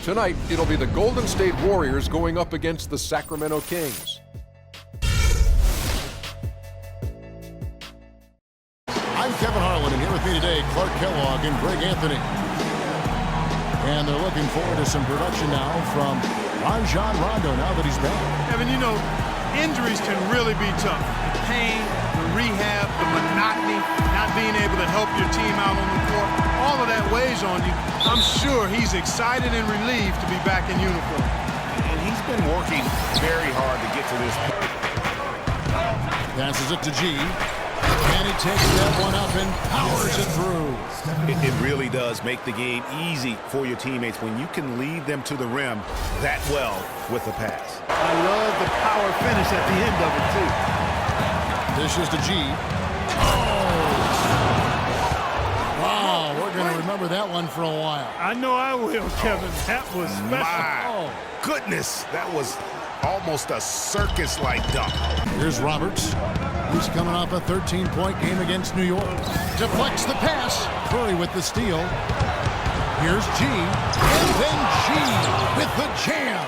Tonight, it'll be the Golden State Warriors going up against the Sacramento Kings. I'm Kevin Harlan, and here with me today, Clark Kellogg and Greg Anthony. And they're looking forward to some production now from Rajon Rondo now that he's back. Kevin, you know, injuries can really be tough. The pain, the rehab, the monotony, not being able to help your team out on the court, all of that weighs on you. I'm sure he's excited and relieved to be back in uniform. And he's been working very hard to get to this point. Passes it to G. And he takes that one up and powers it through. It really does make the game easy for your teammates when you can lead them to the rim that well with a pass. I love the power finish at the end of it, too. Dishes to G. Oh! Wow, we're going to remember that one for a while. I know I will, Kevin. That was special. My goodness, that was almost a circus-like dunk. Here's Roberts. He's coming off a 13-point game against New York. Deflects the pass. Curry with the steal. Here's G. And then G with the jam.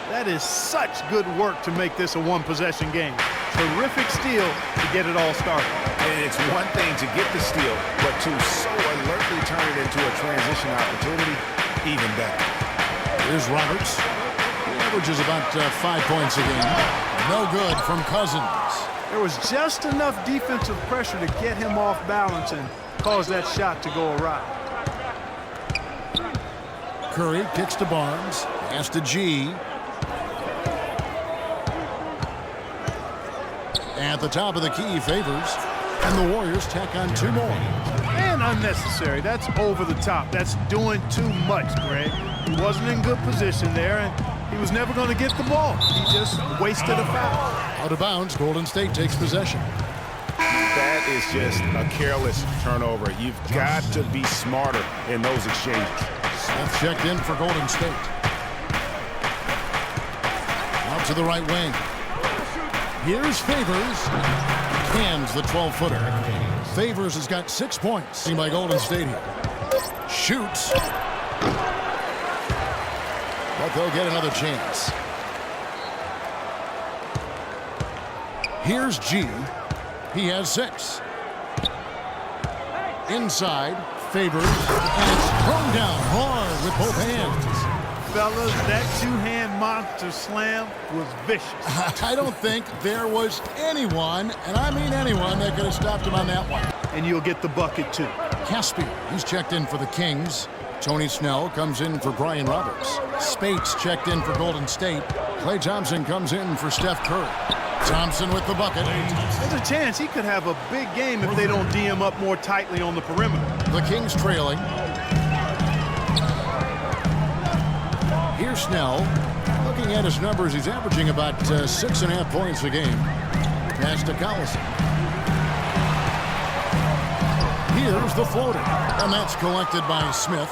That is such good work to make this a one-possession game. Terrific steal to get it all started. And it's one thing to get the steal, but to so alertly turn it into a transition opportunity, even better. Here's Roberts. He averages about 5 points a game. No good from Cousins. There was just enough defensive pressure to get him off balance and cause that shot to go awry. Curry kicks to Barnes. Pass to G. At the top of the key, Favors. And the Warriors tack on 2 more. And unnecessary. That's over the top. That's doing too much, Greg. He wasn't in good position there, and he was never going to get the ball. He just wasted a foul. Out of bounds, Golden State takes possession. That is just a careless turnover. You've got to be smarter in those exchanges. Smith checked in for Golden State. Out to the right wing. Here's Favors. Hands the 12-footer. Favors has got 6 points. Seen by Golden State here. Shoots. But they'll get another chance. Here's G. He has 6. Inside, Favors, and it's thrown down hard with both hands. Fellas, that two-hand monster slam was vicious. I don't think there was anyone, and I mean anyone, that could have stopped him on that one. And you'll get the bucket, too. Caspian, he's checked in for the Kings. Tony Snell comes in for Brian Roberts. Spates checked in for Golden State. Klay Thompson comes in for Steph Curry. Thompson with the bucket. There's a chance he could have a big game if they don't D him up more tightly on the perimeter. The Kings trailing. Here's Snell. Looking at his numbers, he's averaging about 6.5 points a game. Pass to Collison. Here's the floater. And that's collected by Smith.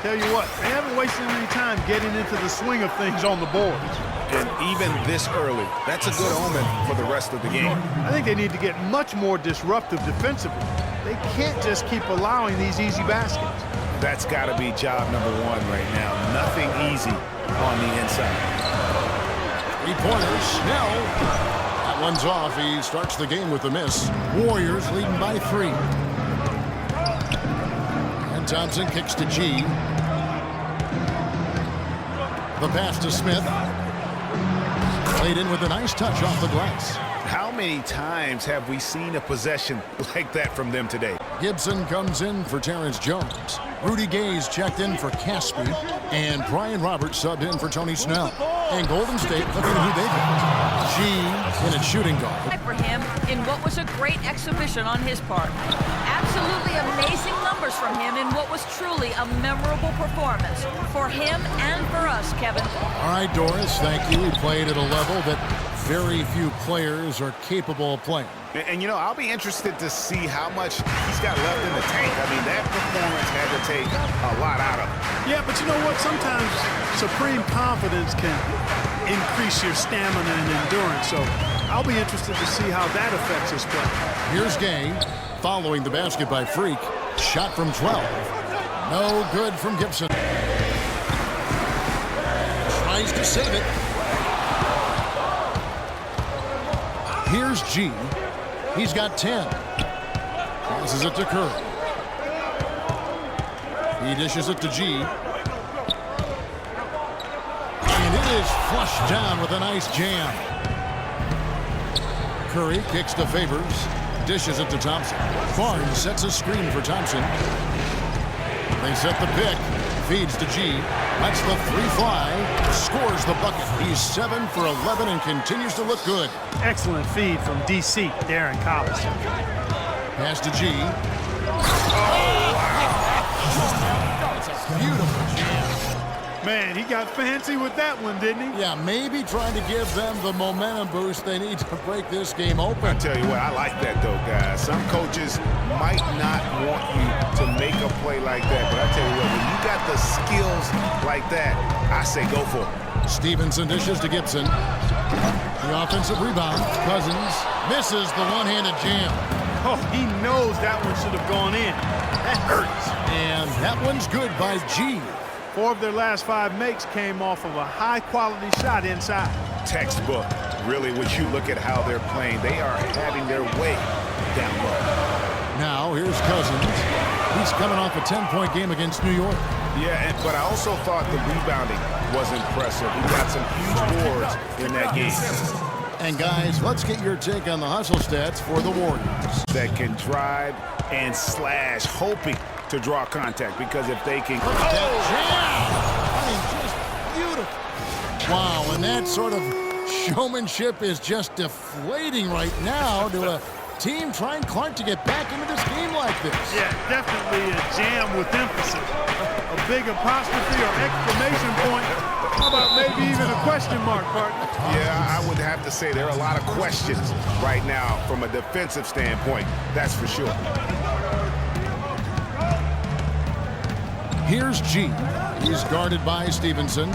Tell you what, they haven't wasted any time getting into the swing of things on the boards. And even this early, that's a good omen for the rest of the game. I think they need to get much more disruptive defensively. They can't just keep allowing these easy baskets. That's got to be job number 1 right now. Nothing easy on the inside. 3-pointers. Snell. That one's off. He starts the game with a miss. Warriors leading by 3. And Thompson kicks to G. The pass to Smith. Played in with a nice touch off the glass. How many times have we seen a possession like that from them today? Gibson comes in for Terrence Jones. Rudy Gay's checked in for Caspi. And Brian Roberts subbed in for Tony Snell. And Golden State looking at who they got. G in a shooting guard. For him in what was a great exhibition on his part. Absolutely amazing numbers from him in what was truly a memorable performance. For him and for us, Kevin. All right, Doris, thank you. He played at a level that very few players are capable of playing. And you know, I'll be interested to see how much he's got left in the tank. I mean, that performance had to take a lot out of him. Yeah, but you know what? Sometimes supreme confidence can increase your stamina and endurance. So I'll be interested to see how that affects his play. Here's Gay following the basket by Freak. Shot from 12. No good from Gibson. save it. Here's G. He's got 10. Passes it to Curry. He dishes it to G. And it is flushed down with a nice jam. Curry kicks to Favors. Dishes it to Thompson. Barnes sets a screen for Thompson. They set the pick. Feeds to G. Lets the three fly. Scores the bucket. He's 7 for 11 and continues to look good. Excellent feed from DC, Darren Collins. Pass to G. It's a beautiful jam. Man, he got fancy with that one, didn't he? Yeah, maybe trying to give them the momentum boost they need to break this game open. I tell you what, I like that though, guys. Some coaches might not want you to make a play like that, but I tell you what, when you got the skills like that, I say go for it. Stevenson dishes to Gibson. The offensive rebound. Cousins misses the one-handed jam. Oh, he knows that one should have gone in. That hurts. And that one's good by G. 4 of their last 5 makes came off of a high-quality shot inside. Textbook. Really, when you look at how they're playing, they are having their way down low. Now, here's Cousins. He's coming off a 10-point game against New York. Yeah, but I also thought the rebounding was impressive. He got some huge boards in that game. And, guys, let's get your take on the hustle stats for the Warriors. That can drive and slash, hoping to draw contact, because if they can... I mean, just beautiful. Wow, and that sort of showmanship is just deflating right now to a team trying Clark to get back into this game like this. Yeah, definitely a jam with emphasis. A big apostrophe or exclamation point. How about maybe even a question mark, partner? Yeah, I would have to say there are a lot of questions right now from a defensive standpoint. That's for sure. Here's G. He's guarded by Stevenson.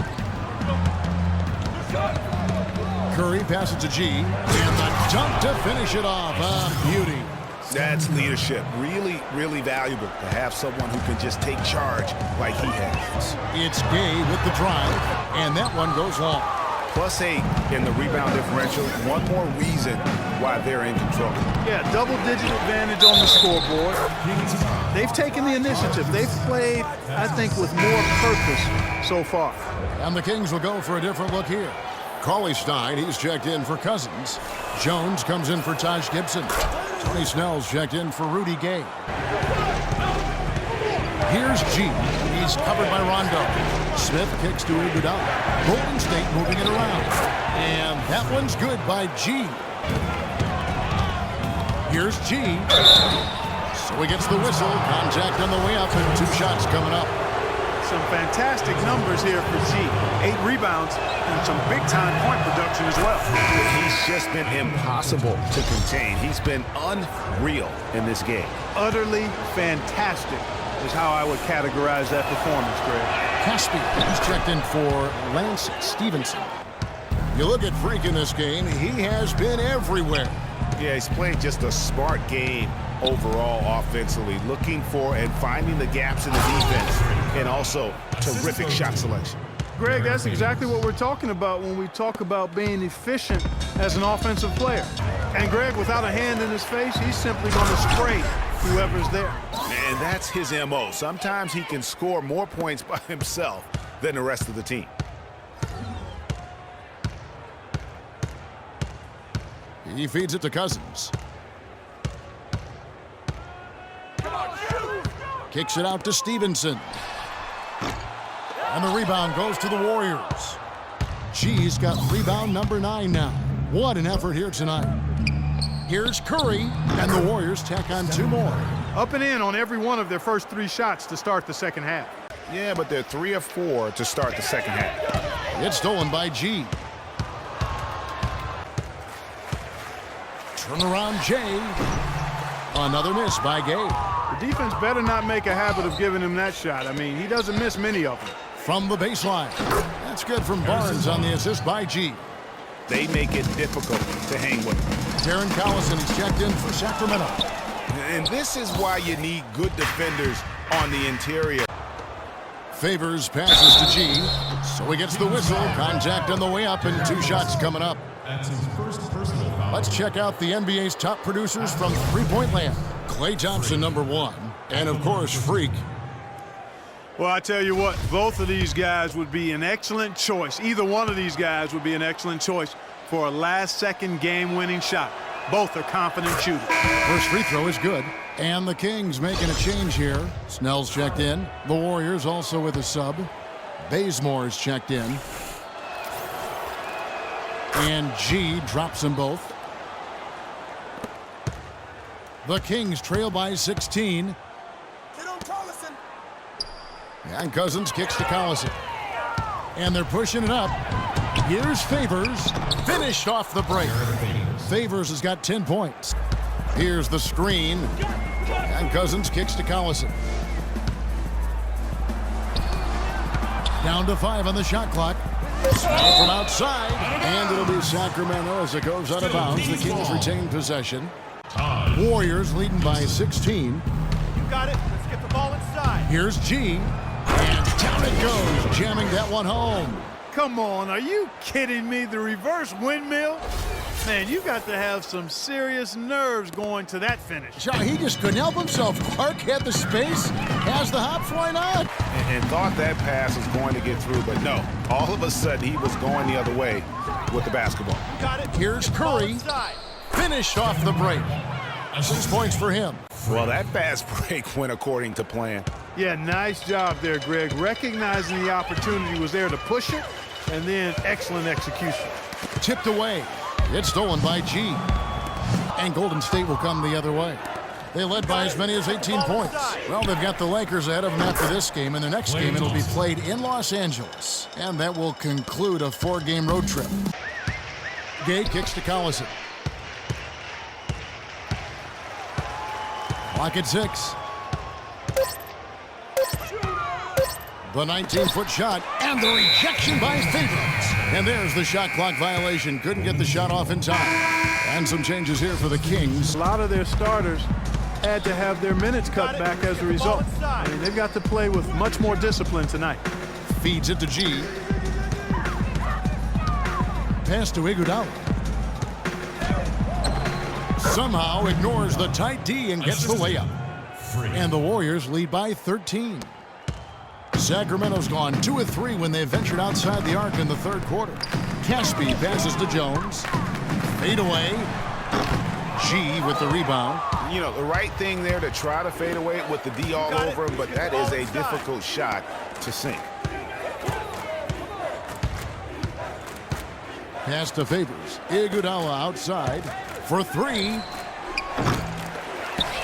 Curry passes to G. And the dunk to finish it off. A beauty. That's leadership. Really, really valuable to have someone who can just take charge like he has. It's Gay with the drive. And that one goes long. +8 in the rebound differential. One more reason why they're in control. Yeah, double-digit advantage on the scoreboard. They've taken the initiative. They've played, I think, with more purpose so far. And the Kings will go for a different look here. Cauley Stein, he's checked in for Cousins. Jones comes in for Taj Gibson. Tony Snell's checked in for Rudy Gay. Here's G. He's covered by Rondo. Smith kicks to Iguodala. Golden State moving it around. And that one's good by G. Here's G. So he gets the whistle. Contact on the way up and 2 shots coming up. Some fantastic numbers here for G. 8 rebounds and some big-time point production as well. He's just been impossible to contain. He's been unreal in this game. Utterly fantastic is how I would categorize that performance, Greg. Caspi, he's checked in for Lance Stevenson. You look at Freak in this game, he has been everywhere. Yeah, he's playing just a smart game overall offensively, looking for and finding the gaps in the defense, and also terrific shot selection. Greg, that's exactly what we're talking about when we talk about being efficient as an offensive player. And Greg, without a hand in his face, he's simply going to spray whoever's there. Man, that's his MO. Sometimes he can score more points by himself than the rest of the team. He feeds it to Cousins. Kicks it out to Stevenson. And the rebound goes to the Warriors. G's got rebound number 9 now. What an effort here tonight. Here's Curry, and the Warriors tack on 2 more. Up and in on every one of their first 3 shots to start the second half. Yeah, but they're 3 of 4 to start the second half. It's stolen by G. Turnaround Jay. Another miss by Gay. The defense better not make a habit of giving him that shot. I mean, he doesn't miss many of them. From the baseline. That's good from Barnes on the assist by G. They make it difficult to hang with him. Darren Collison is checked in for Sacramento. And this is why you need good defenders on the interior. Favors passes to G. So he gets the whistle. Contact on the way up and 2 shots coming up. That's his first personal foul. Let's check out the NBA's top producers from three-point land. Klay Thompson, number 1. And, of course, Freak. Well, I tell you what, both of these guys would be an excellent choice. Either one of these guys would be an excellent choice for a last-second game-winning shot. Both are confident shooters. First free throw is good. And the Kings making a change here. Snell's checked in. The Warriors also with a sub. Bazemore's checked in. And G drops them both. The Kings trail by 16. And Cousins kicks to Collison. And they're pushing it up. Here's Favors. Finished off the break. Favors has got 10 points. Here's the screen. And Cousins kicks to Collison. Down to 5 on the shot clock. Snell from outside. And it'll be Sacramento as it goes out of bounds. The Kings retain possession. Warriors leading by 16. You got it. Let's get the ball inside. Here's G. And down it goes, jamming that one home. Come on, are you kidding me? The reverse windmill? Man, you got to have some serious nerves going to that finish. Yeah, he just couldn't help himself. Clark had the space, has the hops, why not? And thought that pass was going to get through, but no. All of a sudden, he was going the other way with the basketball. You got it. Here's Curry. Finished off the break. 6 points for him. Well, that fast break went according to plan. Yeah, nice job there, Greg. Recognizing the opportunity was there to push it, and then excellent execution. Tipped away. It's stolen by G. And Golden State will come the other way. They led by as many as 18 points. Well, they've got the Lakers ahead of them after this game. And the next game, it'll be played in Los Angeles. And that will conclude a 4-game road trip. Gay kicks to Collison. Clock at 6. The 19-foot shot, and the rejection by Favors. And there's the shot clock violation. Couldn't get the shot off in time. And some changes here for the Kings. A lot of their starters had to have their minutes cut back as a result. I mean, they've got to play with much more discipline tonight. Feeds it to G. Pass to Iguodala. Somehow ignores the tight D and gets the layup. And the Warriors lead by 13. Sacramento's gone 2 of 3 when they ventured outside the arc in the third quarter. Caspi passes to Jones. Fade away. G with the rebound. You know, the right thing there to try to fade away with the D all over him, but that is a difficult shot to sink. Pass to Favors. Iguodala outside for 3.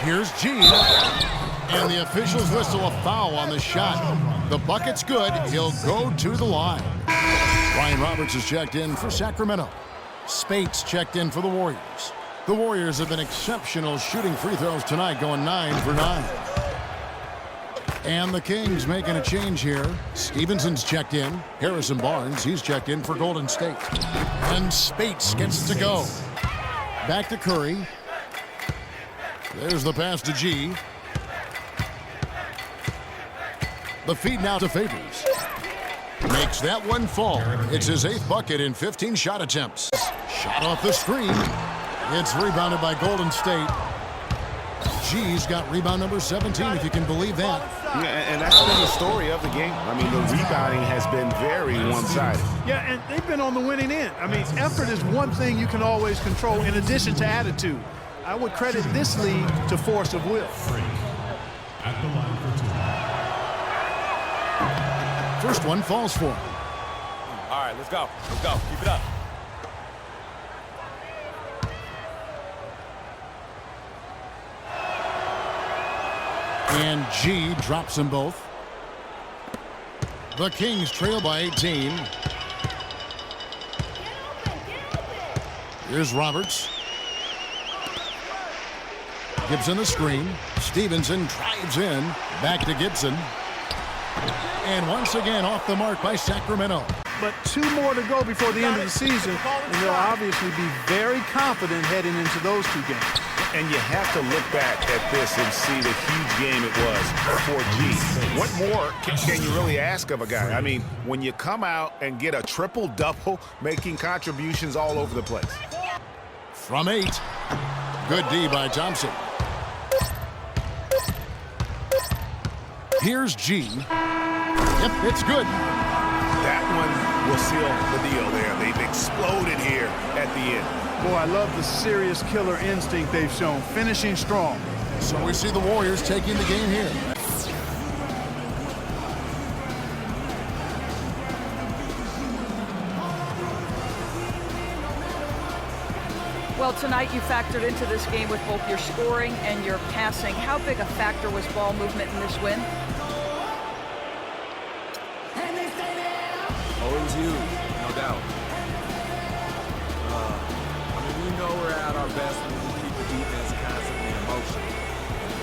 Here's G. And the officials whistle a foul on the shot. The bucket's good. He'll go to the line. Brian Roberts is checked in for Sacramento. Spates checked in for the Warriors. The Warriors have been exceptional shooting free throws tonight, going 9 for 9. And the Kings making a change here. Stevenson's checked in. Harrison Barnes, he's checked in for Golden State. And Spates gets to go. Back to Curry. There's the pass to G. The feed now to Favors. Makes that one fall. It's his 8th bucket in 15 shot attempts. Shot off the screen. It's rebounded by Golden State. G's got rebound number 17, if you can believe that. Yeah, and that's been the story of the game. I mean, the rebounding has been very one-sided. Yeah, and they've been on the winning end. I mean, effort is one thing you can always control in addition to attitude. I would credit this lead to force of will. At the line for 2. First one falls for him. All right, let's go. Let's go. Keep it up. And G drops them both. The Kings trail by 18. Here's Roberts. Gibson the screen. Stevenson drives in. Back to Gibson. And once again off the mark by Sacramento. But 2 more to go before the end of the season, and they'll obviously be very confident heading into those 2 games. And you have to look back at this and see the huge game it was for G. What more can you really ask of a guy? I mean, when you come out and get a triple-double, making contributions all over the place. From 8. Good D by Thompson. Here's G. Yep, it's good. That one will seal the deal there. They've exploded here at the end. Boy, I love the serious killer instinct they've shown, finishing strong. So we see the Warriors taking the game here. Well, tonight you factored into this game with both your scoring and your passing. How big a factor was ball movement in this win? Oh, it was huge, no doubt. We know we're at our best when we keep the defense constantly in motion.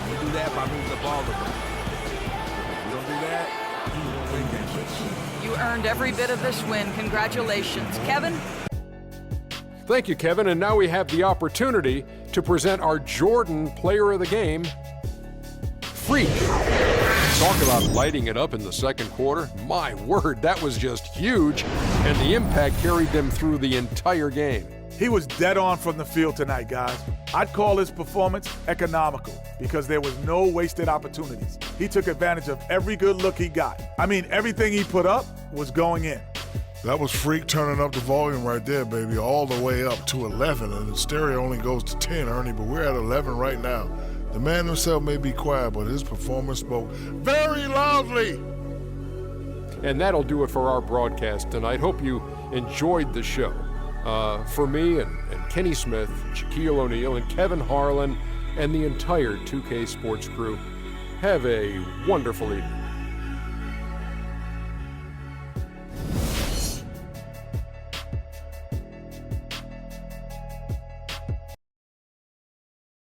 We do that by moving the ball around. If we don't do that, we won't win games. You earned every bit of this win. Congratulations. Kevin? Thank you, Kevin. And now we have the opportunity to present our Jordan Player of the Game, Freak. Talk about lighting it up in the second quarter. My word, that was just huge. And the impact carried them through the entire game. He was dead on from the field tonight, guys. I'd call his performance economical because there was no wasted opportunities. He took advantage of every good look he got. I mean, everything he put up was going in. That was Freak turning up the volume right there, baby, all the way up to 11. And the stereo only goes to 10, Ernie, but we're at 11 right now. The man himself may be quiet, but his performance spoke very loudly. And that'll do it for our broadcast tonight. Hope you enjoyed the show. For me and Kenny Smith, Shaquille O'Neal, and Kevin Harlan, and the entire 2K Sports crew, have a wonderful evening.